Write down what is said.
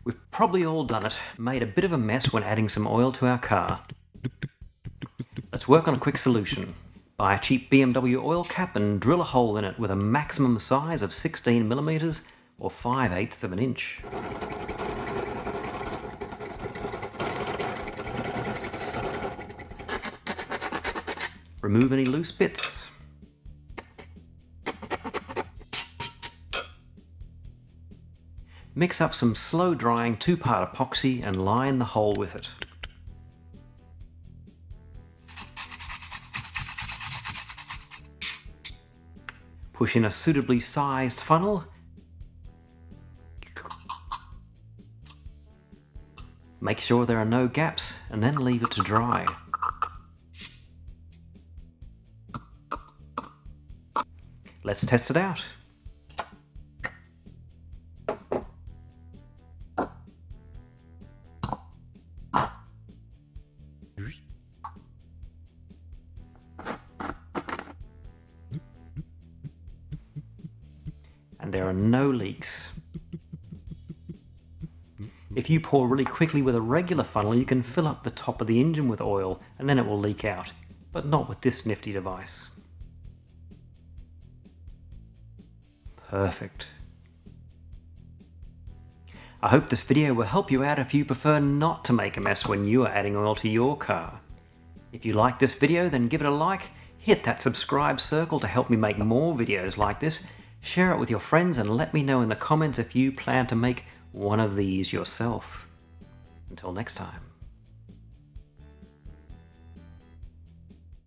We've probably all done it, made a bit of a mess when adding some oil to our car. Let's work on a quick solution. Buy a cheap BMW oil cap and drill a hole in it with a maximum size of 16mm or 5/8 of an inch. Remove any loose bits. Mix up some slow-drying 2-part epoxy and line the hole with it. Push in a suitably sized funnel. Make sure there are no gaps and then leave it to dry. Let's test it out. And there are no leaks. If you pour really quickly with a regular funnel, you can fill up the top of the engine with oil and then it will leak out, but not with this nifty device. Perfect. I hope this video will help you out if you prefer not to make a mess when you are adding oil to your car. If you like this video, then give it a like, hit that subscribe circle to help me make more videos like this, share it with your friends and let me know in the comments if you plan to make one of these yourself. Until next time.